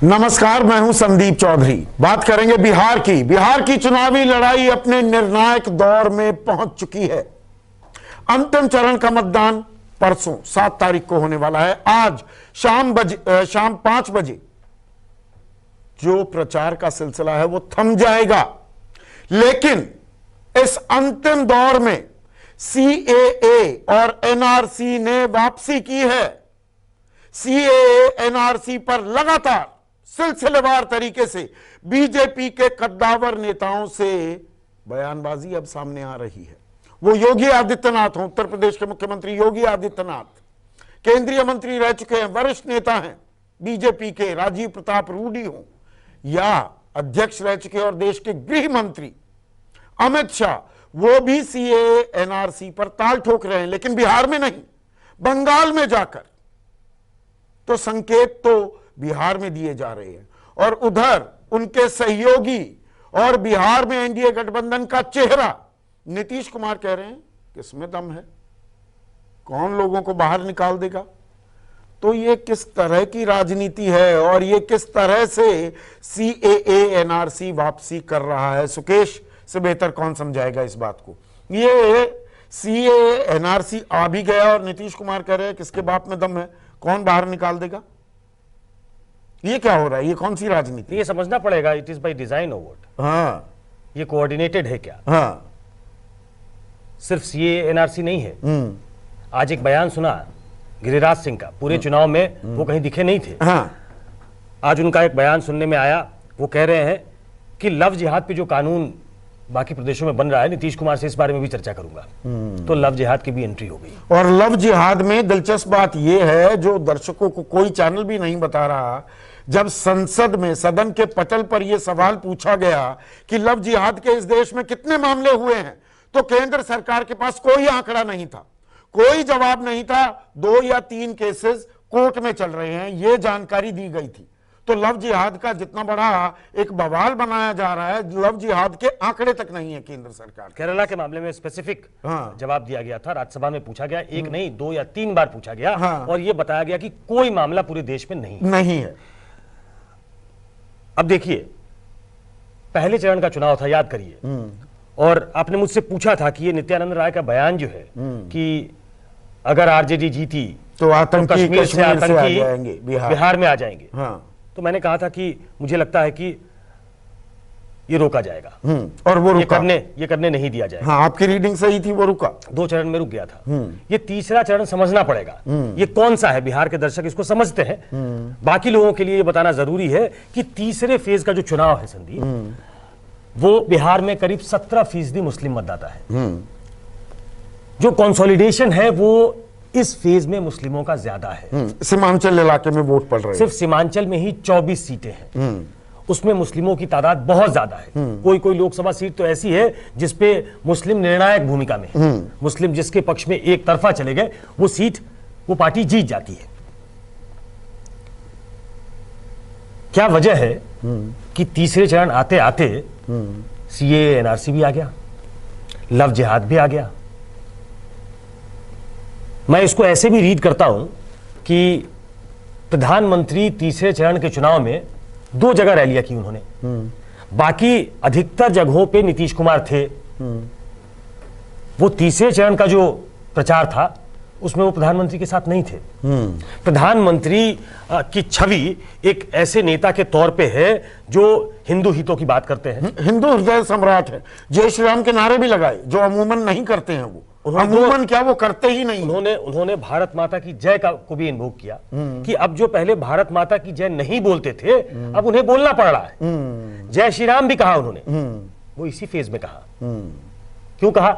नमस्कार, मैं हूं संदीप चौधरी। बात करेंगे बिहार की। बिहार की चुनावी लड़ाई अपने निर्णायक दौर में पहुंच चुकी है। अंतिम चरण का मतदान परसों 7 तारीख को होने वाला है। आज शाम 5 बजे जो प्रचार का सिलसिला है वो थम जाएगा, लेकिन इस अंतिम दौर में सीएए और एनआरसी ने वापसी की है। सीएए एनआरसी पर लगातार सिलसिलेवार तरीके से बीजेपी के कद्दावर नेताओं से बयानबाजी अब सामने आ रही है। वो योगी आदित्यनाथ हों, उत्तर प्रदेश के मुख्यमंत्री योगी आदित्यनाथ, केंद्रीय मंत्री रह चुके हैं, वरिष्ठ नेता हैं बीजेपी के राजीव प्रताप रूडी हों, या अध्यक्ष रह चुके और देश के गृह मंत्री अमित शाह, वो भी सीएए एनआरसी पर ताल ठोक रहे हैं, लेकिन बिहार में नहीं, बंगाल में जाकर। तो संकेत तो बिहार में दिए जा रहे हैं और उधर उनके सहयोगी और बिहार में एनडीए गठबंधन का चेहरा नीतीश कुमार कह रहे हैं किसमें दम है, कौन लोगों को बाहर निकाल देगा। तो ये किस तरह की राजनीति है और ये किस तरह से सीएए एनआरसी वापसी कर रहा है, सुकेश से बेहतर कौन समझाएगा इस बात को। ये सीएए एनआरसी आ भी गया और नीतीश कुमार कह रहे हैं किसके बाप में दम है, कौन बाहर निकाल देगा। ये क्या हो रहा है, ये कौन सी राजनीति। ये समझना पड़ेगा, इट इज बाय डिजाइन और व्हाट। हाँ, ये कोऑर्डिनेटेड है क्या। हाँ, सिर्फ सीए एनआरसी नहीं है। आज एक बयान सुना गिरिराज सिंह का, पूरे चुनाव में वो कहीं दिखे नहीं थे। हाँ, आज उनका एक बयान सुनने में आया, वो कह रहे हैं कि लव जिहाद पे जो कानून बाकी प्रदेशों में बन रहा है, नीतीश कुमार से इस बारे में भी चर्चा करूंगा। तो लव जिहाद की भी एंट्री हो गई। और लव जिहाद में दिलचस्प बात यह है, जो दर्शकों को कोई चैनल भी नहीं बता रहा, जब संसद में सदन के पटल पर यह सवाल पूछा गया कि लव जिहाद के इस देश में कितने मामले हुए हैं, तो केंद्र सरकार के पास कोई आंकड़ा नहीं था, कोई जवाब नहीं था। 2 या 3 केसेस कोर्ट में चल रहे हैं, यह जानकारी दी गई थी। तो लव जिहाद का जितना बड़ा एक बवाल बनाया जा रहा है, लव जिहाद के आंकड़े तक नहीं है केंद्र सरकार। केरला के मामले में स्पेसिफिक जवाब दिया गया था, राज्यसभा में पूछा गया, एक नहीं 2 या 3 बार पूछा गया। और यह बताया गया कि कोई मामला पूरे देश में नहीं है। अब देखिए, पहले चरण का चुनाव था, याद करिए, और आपने मुझसे पूछा था कि ये नित्यानंद राय का बयान जो है कि अगर आरजेडी जीती तो आतंकी कश्मीर से आतंकी जाएंगे, बिहार में आ जाएंगे। हाँ। तो मैंने कहा था कि मुझे लगता है कि ये रोका जाएगा, और वो रुका। ये करने नहीं दिया जाएगा। हाँ, आपकी रीडिंग सही थी, वो रुका। 2 चरण में रुक गया था। ये तीसरा चरण समझना पड़ेगा, ये कौन सा है। बिहार के दर्शक इसको समझते हैं, बाकी लोगों के लिए ये बताना जरूरी है कि तीसरे फेज का जो चुनाव है संदीप, वो बिहार में करीब 17% मुस्लिम मतदाता है। जो कंसोलिडेशन है वो इस फेज में मुस्लिमों का ज्यादा है। सीमांचल इलाके में वोट पड़ रहे हैं। सिर्फ सीमांचल में ही 24 सीटें हैं, उसमें मुस्लिमों की तादाद बहुत ज्यादा है। कोई कोई लोकसभा सीट तो ऐसी है जिसपे मुस्लिम निर्णायक भूमिका में है। मुस्लिम जिसके पक्ष में एक तरफा चले गए, वो सीट, वो पार्टी जीत जाती है। क्या वजह है कि तीसरे चरण आते आते सीएए एनआरसी भी आ गया, लव जिहाद भी आ गया। मैं इसको ऐसे भी रीड करता हूं कि प्रधानमंत्री तीसरे चरण के चुनाव में 2 जगह रैलियां की उन्होंने, बाकी अधिकतर जगहों पे नीतीश कुमार थे। वो तीसरे चरण का जो प्रचार था उसमें वो प्रधानमंत्री के साथ नहीं थे। प्रधानमंत्री की छवि एक ऐसे नेता के तौर पे है जो हिंदू हितों की बात करते हैं, हिंदू हृदय सम्राट है, जय श्री राम के नारे भी लगाए, जो अमूमन नहीं करते हैं। वो अमूमन क्या, वो करते ही नहीं। उन्होंने भारत माता की जय को भी इन्वोक किया कि अब जो पहले भारत माता की जय नहीं बोलते थे, अब उन्हें बोलना पड़ रहा है। जय श्री राम भी कहा उन्होंने, वो इसी फेज में कहा। क्यों कहा?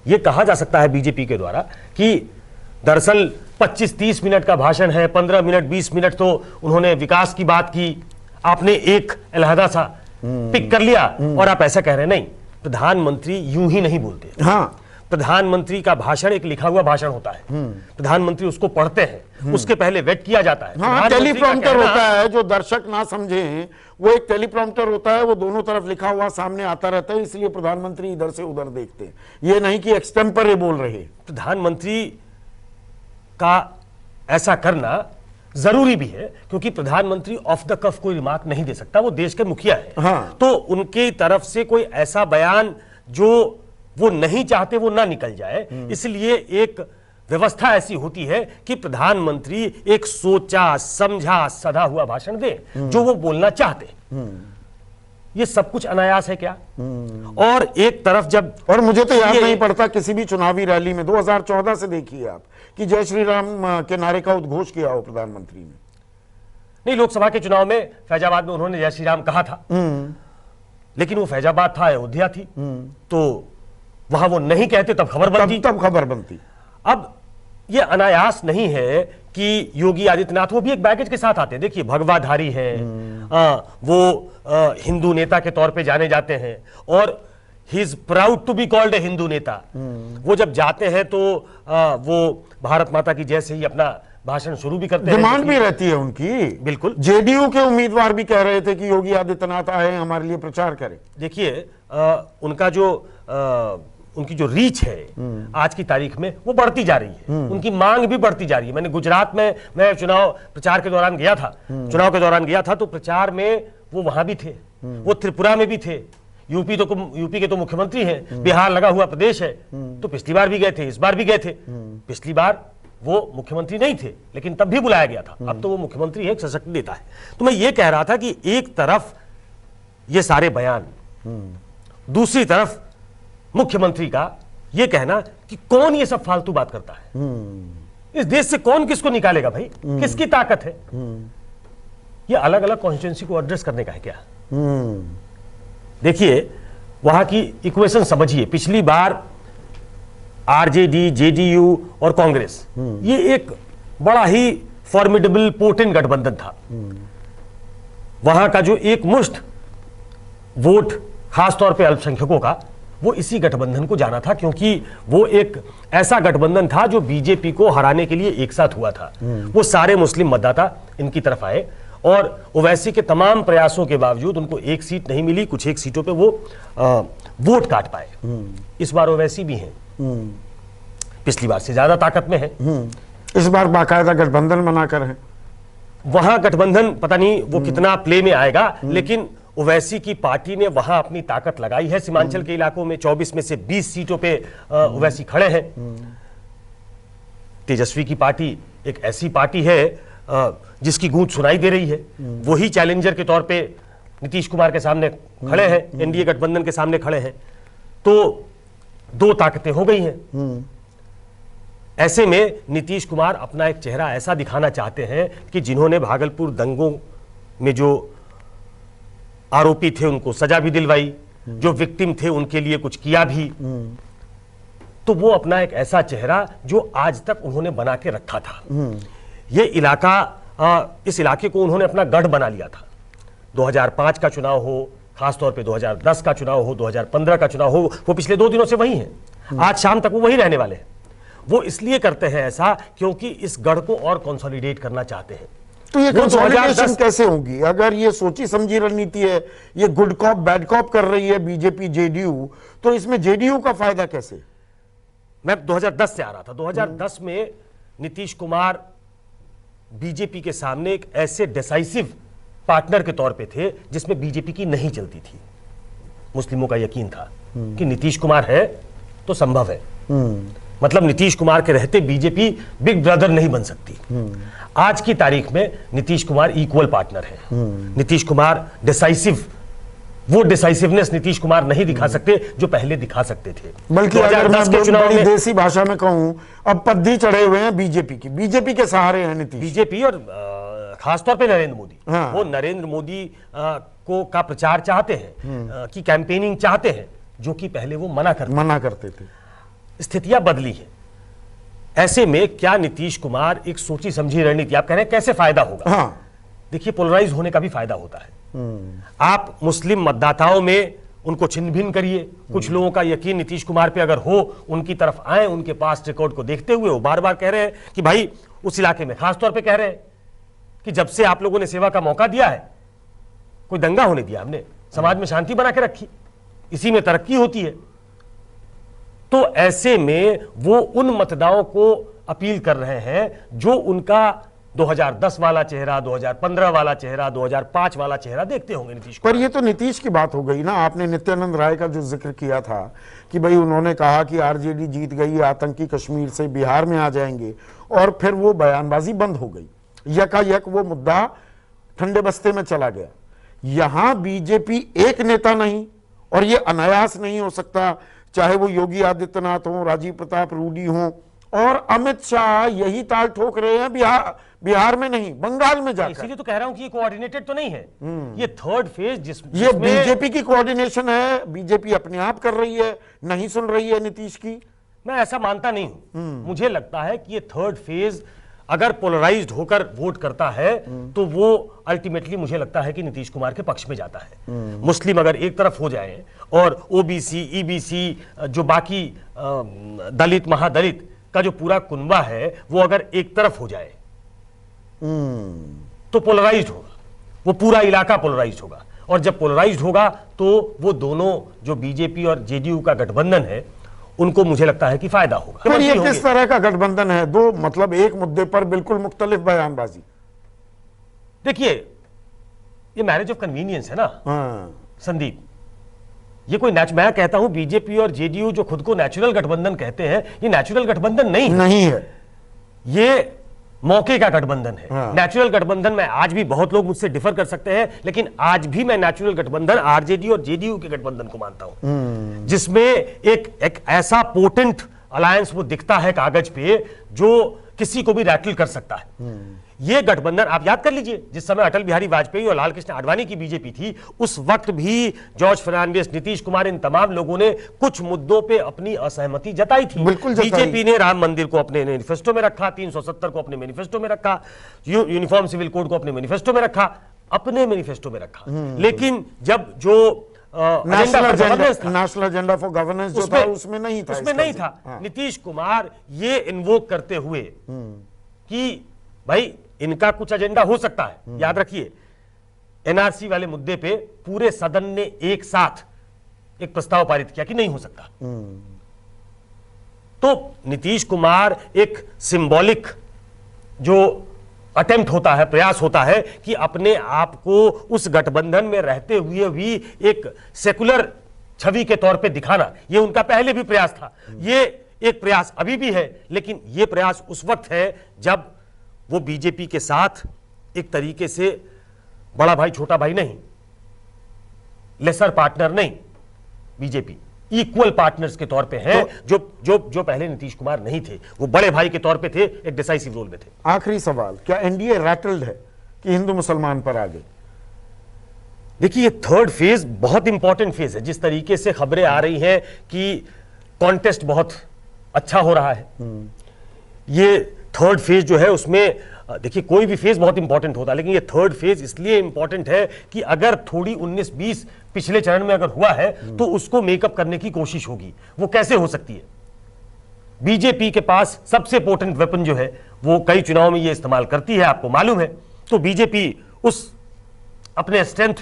यह कहा जा सकता है बीजेपी के द्वारा कि दरअसल 25-30 मिनट का भाषण है, 15 मिनट 20 मिनट तो उन्होंने विकास की बात की, आपने एक अलहदा सा पिक कर लिया और आप ऐसा कह रहे हैं। नहीं, प्रधानमंत्री यूं ही नहीं बोलते। हाँ, प्रधानमंत्री का भाषण एक लिखा हुआ भाषण होता है, प्रधानमंत्री उसको पढ़ते हैं, उसके पहले वेट किया जाता है। हाँ, टेलीप्रॉम्प्टर होता है, जो दर्शक ना समझें, वो एक टेलीप्रॉम्प्टर होता है, वो दोनों तरफ लिखा हुआ सामने आता रहता है, इसलिए प्रधानमंत्री इधर से उधर देखते हैं, ये नहीं कि एक्सटेम्परे बोल रहे। प्रधानमंत्री का ऐसा करना जरूरी भी है, क्योंकि प्रधानमंत्री ऑफ द कफ कोई रिमार्क नहीं दे सकता, वो देश के मुखिया है। हाँ। तो उनकी तरफ से कोई ऐसा बयान जो वो नहीं चाहते वो ना निकल जाए, इसलिए एक व्यवस्था ऐसी होती है कि प्रधानमंत्री एक सोचा समझा सधा हुआ भाषण दे जो वो बोलना चाहते। ये सब कुछ अनायास है क्या? और एक तरफ जब, और मुझे तो याद नहीं पड़ता किसी भी चुनावी रैली में 2014 से देखिए आप कि जय श्री राम के नारे का उद्घोष किया हो प्रधानमंत्री ने। नहीं, लोकसभा के चुनाव में फैजाबाद में उन्होंने जय श्री राम कहा था, लेकिन वो फैजाबाद था, अयोध्या थी, तो वहां वो नहीं कहते तब खबर बनती। तब खबर बनती। अब ये अनायास नहीं है कि योगी आदित्यनाथ, वो भी एक बैगेज के साथ आते हैं। देखिए, भगवाधारी है, वो हिंदू नेता के तौर पे जाने जाते हैं और he is proud to be called a Hindu नेता। वो जब जाते हैं तो वो भारत माता की जैसे ही अपना भाषण शुरू भी करते हैं। डिमांड भी रहती है उनकी। बिल्कुल। जेडीयू के उम्मीदवार भी कह रहे थे कि योगी आदित्यनाथ आए हमारे लिए प्रचार करें। देखिए, उनका जो उनकी जो रीच है आज की तारीख में वो बढ़ती जा रही है, उनकी मांग भी बढ़ती जा रही है। मैंने गुजरात में, मैं चुनाव प्रचार के दौरान गया था, चुनाव के दौरान गया था, तो प्रचार में वो वहां भी थे, वो त्रिपुरा में भी थे, यूपी के तो मुख्यमंत्री हैं, बिहार लगा हुआ प्रदेश है, तो पिछली बार भी गए थे, इस बार भी गए थे। पिछली बार वो मुख्यमंत्री नहीं थे, लेकिन तब भी बुलाया गया था, अब तो वो मुख्यमंत्री है, एक सशक्त नेता है। तो मैं ये कह रहा था कि एक तरफ ये सारे बयान, दूसरी तरफ मुख्यमंत्री का यह कहना कि कौन ये सब फालतू बात करता है, इस देश से कौन किसको निकालेगा भाई, किसकी ताकत है। ये अलग अलग कॉन्स्टिट्यूंसी को एड्रेस करने का है क्या? देखिए, वहां की इक्वेशन समझिए। पिछली बार आरजेडी, जेडीयू और कांग्रेस, ये एक बड़ा ही फॉर्मिडेबल पोटेंट गठबंधन था। वहां का जो एक मुश्त वोट, खासतौर पे अल्पसंख्यकों का, वो इसी गठबंधन को जाना था, क्योंकि वो एक ऐसा गठबंधन था जो बीजेपी को हराने के लिए एक साथ हुआ था। वो सारे मुस्लिम मतदाता इनकी तरफ आए और ओवैसी के तमाम प्रयासों के बावजूद उनको एक सीट नहीं मिली, कुछ एक सीटों पे वो वोट काट पाए। इस बार ओवैसी भी हैं, पिछली बार से ज्यादा ताकत में है, इस बार बाकायदा गठबंधन बनाकर है। वहां गठबंधन पता नहीं वो कितना प्ले में आएगा, लेकिन ओवैसी की पार्टी ने वहां अपनी ताकत लगाई है। सीमांचल के इलाकों में 24 में से 20 सीटों पे ओवैसी खड़े हैं। तेजस्वी की पार्टी एक ऐसी पार्टी है जिसकी गूंज सुनाई दे रही है, वही चैलेंजर के तौर पे नीतीश कुमार के सामने खड़े हैं, एनडीए गठबंधन के सामने खड़े हैं, तो दो ताकतें हो गई हैं। ऐसे में नीतीश कुमार अपना एक चेहरा ऐसा दिखाना चाहते हैं कि जिन्होंने भागलपुर दंगों में जो आरोपी थे उनको सजा भी दिलवाई, जो विक्टिम थे उनके लिए कुछ किया भी, तो वो अपना एक ऐसा चेहरा जो आज तक उन्होंने बना के रखा था। ये इलाका, इस इलाके को उन्होंने अपना गढ़ बना लिया था। 2005 का चुनाव हो, खासतौर पे 2010 का चुनाव हो, 2015 का चुनाव हो, वो पिछले 2 दिनों से वही हैं। आज शाम तक वो वही रहने वाले हैं। वो इसलिए करते हैं ऐसा क्योंकि इस गढ़ को और कंसोलिडेट करना चाहते हैं। तो ये कंसोलिडेशन कैसे होगी? अगर ये सोची समझी रणनीति है, ये गुड कॉप बैड कॉप कर रही है बीजेपी जेडीयू, तो इसमें जेडीयू का फायदा कैसे? मैं 2010 से आ रहा था। 2010 में नीतीश कुमार बीजेपी के सामने एक ऐसे डिसाइसिव पार्टनर के तौर पे थे जिसमें बीजेपी की नहीं चलती थी। मुस्लिमों का यकीन था कि नीतीश कुमार है तो संभव है, मतलब नीतीश कुमार के रहते बीजेपी बिग ब्रदर नहीं बन सकती। आज की तारीख में नीतीश कुमार इक्वल पार्टनर है। नीतीश कुमार डिसाइसिव, वो डिसाइसिवनेस नीतीश कुमार नहीं दिखा सकते जो पहले दिखा सकते थे। बल्कि अगर मैं बड़ी देसी भाषा में कहूं, अब पद्दी चढ़े हुए हैं बीजेपी की, बीजेपी के सहारे हैं नीतीश। बीजेपी और खासतौर पे नरेंद्र मोदी। हाँ। वो नरेंद्र मोदी को का प्रचार चाहते हैं, की कैंपेनिंग चाहते हैं, जो कि पहले वो मना करते थे। स्थितियां बदली है। ऐसे में क्या नीतीश कुमार एक सोची समझी रणनीति, आप कह रहे हैं कैसे फायदा होगा? हाँ। देखिए, पोलराइज होने का भी फायदा होता है। आप मुस्लिम मतदाताओं में उनको छिन्न भिन्न करिए। कुछ लोगों का यकीन नीतीश कुमार पे अगर हो, उनकी तरफ आए, उनके पास रिकॉर्ड को देखते हुए वो बार बार कह रहे हैं कि भाई उस इलाके में, खासतौर पे कह रहे हैं कि जब से आप लोगों ने सेवा का मौका दिया है, कोई दंगा होने दिया हमने, समाज में शांति बना के रखी, इसी में तरक्की होती है। तो ऐसे में वो उन मतदाताओं को अपील कर रहे हैं जो उनका 2010 वाला चेहरा, 2015 वाला चेहरा, 2005 वाला चेहरा देखते होंगे नीतीश पर ये तो नीतीश की बात हो गई ना। आपने नित्यानंद राय का जो जिक्र किया था कि भाई उन्होंने कहा कि आरजेडी जीत गई, आतंकी कश्मीर से बिहार में आ जाएंगे, और फिर वो बयानबाजी बंद हो गई, यकायक वो मुद्दा ठंडे बस्ते में चला गया। यहां बीजेपी एक नेता नहीं, और ये अनायास नहीं हो सकता, चाहे वो योगी आदित्यनाथ हो, राजीव प्रताप रूडी हो, और अमित शाह यही ताल ठोक रहे हैं बिहार में नहीं, बंगाल में जाकर। इसीलिए तो कह रहा हूं कि ये कोऑर्डिनेटेड तो नहीं है, ये थर्ड फेज ये बीजेपी की कोऑर्डिनेशन है, बीजेपी अपने आप कर रही है, नहीं सुन रही है नीतीश की। मैं ऐसा मानता नहीं हूं। मुझे लगता है कि ये थर्ड फेज अगर पोलराइज्ड होकर वोट करता है तो वो अल्टीमेटली मुझे लगता है कि नीतीश कुमार के पक्ष में जाता है। मुस्लिम अगर एक तरफ हो जाए और ओबीसी, ईबीसी, जो बाकी दलित, महादलित का जो पूरा कुनबा है वो अगर एक तरफ हो जाए तो पोलराइज्ड होगा, वो पूरा इलाका पोलराइज्ड होगा। और जब पोलराइज्ड होगा तो वो दोनों जो बीजेपी और जेडीयू का गठबंधन है उनको मुझे लगता है कि फायदा होगा। पर ये किस तरह का गठबंधन है? दो मतलब एक मुद्दे पर बिल्कुल मुख्तलिफ बयानबाजी। देखिए, ये मैरिज ऑफ कन्वीनियंस है ना संदीप। ये कोई मैं कहता हूं बीजेपी और जेडीयू जो खुद को नेचुरल गठबंधन कहते हैं, ये नेचुरल गठबंधन नहीं है, ये मौके का गठबंधन है। नेचुरल गठबंधन में आज भी बहुत लोग मुझसे डिफर कर सकते हैं, लेकिन आज भी मैं नेचुरल गठबंधन आरजेडी और जेडीयू के गठबंधन को मानता हूं, जिसमें एक ऐसा पोटेंट अलायंस वो दिखता है कागज पे जो किसी को भी रैटल कर सकता है। ये गठबंधन आप याद कर लीजिए, जिस समय अटल बिहारी वाजपेयी और लाल कृष्ण आडवाणी की बीजेपी थी, उस वक्त भी जॉर्ज फर्नांडिस, नीतीश कुमार, इन तमाम लोगों ने कुछ मुद्दों पे अपनी असहमति जताई थी। बीजेपी ने राम मंदिर को अपने मैनिफेस्टो में रखा, 370 को अपने मैनिफेस्टो में रखा, यूनिफॉर्म सिविल कोड को अपने मैनिफेस्टो में रखा, लेकिन जब जो नेशनल एजेंडा फॉर गवर्नेंस जो था उसमें नहीं था। नीतीश कुमार ये इन्वोक करते हुए कि भाई इनका कुछ एजेंडा हो सकता है। याद रखिए, एनआरसी वाले मुद्दे पे पूरे सदन ने एक साथ एक प्रस्ताव पारित किया कि नहीं हो सकता। तो नीतीश कुमार एक सिंबॉलिक जो अटेम्प्ट होता है, प्रयास होता है कि अपने आप को उस गठबंधन में रहते हुए भी एक सेकुलर छवि के तौर पे दिखाना, ये उनका पहले भी प्रयास था, ये एक प्रयास अभी भी है, लेकिन ये प्रयास उस वक्त है जब वो बीजेपी के साथ एक तरीके से बड़ा भाई छोटा भाई नहीं, लेसर पार्टनर नहीं, बीजेपी इक्वल पार्टनर्स के तौर पे हैं, जो पहले नीतीश कुमार नहीं थे, वो बड़े भाई के तौर पे थे, एक डिसाइसिव रोल में थे। आखिरी सवाल, क्या एनडीए रैटल्ड है कि हिंदू मुसलमान पर आ गए? देखिए, ये थर्ड फेज बहुत इंपॉर्टेंट फेज है। जिस तरीके से खबरें आ रही हैं कि कॉन्टेस्ट बहुत अच्छा हो रहा है, ये थर्ड फेज जो है उसमें देखिए कोई भी फेज बहुत इंपॉर्टेंट होता है, लेकिन ये थर्ड फेज इसलिए इंपॉर्टेंट है कि अगर थोड़ी 19-20 पिछले चरण में अगर हुआ है तो उसको मेकअप करने की कोशिश होगी। वो कैसे हो सकती है? बीजेपी के पास सबसे पोटेंट वेपन जो है वो कई चुनाव में ये इस्तेमाल करती है, आपको मालूम है। तो बीजेपी उस अपने स्ट्रेंथ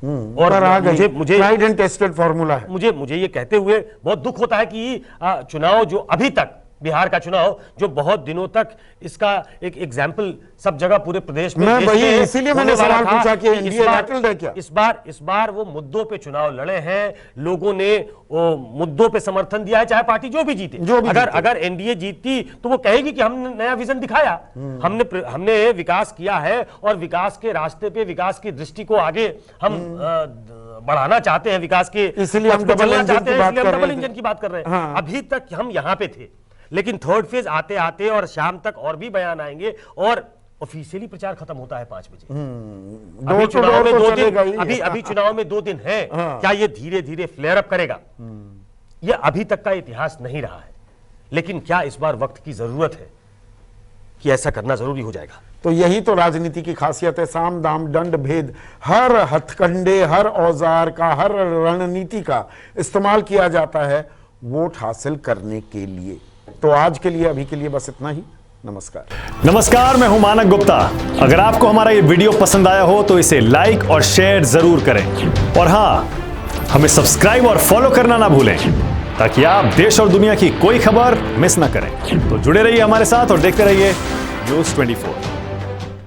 और मुझे ट्राइड एंड टेस्टेड फॉर्मूला है। मुझे ये कहते हुए बहुत दुख होता है कि चुनाव जो अभी तक बिहार का चुनाव जो बहुत दिनों तक इसका एक एग्जाम्पल सब जगह पूरे प्रदेश में, इसीलिए मैंने सवाल पूछा कि एनडीए रैटल्ड है क्या? इस बार वो मुद्दों पे चुनाव लड़े हैं, लोगों ने वो मुद्दों पे समर्थन दिया है, चाहे पार्टी जो भी जीते। अगर एनडीए जीतती तो वो कहेगी कि हमने नया विजन दिखाया, हमने विकास किया है और विकास के रास्ते पे, विकास की दृष्टि को आगे हम बढ़ाना चाहते हैं, विकास के इसलिए हम डबल इंजन की बात कर रहे हैं। अभी तक हम यहां पे थे, लेकिन थर्ड फेज आते आते और शाम तक और भी बयान आएंगे और ऑफिशियली प्रचार खत्म होता है 5 बजे। अभी चुनाव में 2 दिन, अभी चुनाव में 2 दिन है। क्या ये धीरे धीरे फ्लेयर अप करेगा? ये अभी तक का इतिहास नहीं रहा है, लेकिन क्या इस बार वक्त की जरूरत है कि ऐसा करना जरूरी हो जाएगा? तो यही तो राजनीति की खासियत है, साम दाम दंड भेद, हर हथकंडे, हर औजार का, हर रणनीति का इस्तेमाल किया जाता है वोट हासिल करने के लिए। तो आज के लिए, अभी के लिए बस इतना ही। नमस्कार, मैं हूं मानक गुप्ता। अगर आपको हमारा ये वीडियो पसंद आया हो तो इसे लाइक और शेयर जरूर करें, और हां, हमें सब्सक्राइब और फॉलो करना ना भूलें ताकि आप देश और दुनिया की कोई खबर मिस ना करें। तो जुड़े रहिए हमारे साथ और देखते रहिए न्यूज 24।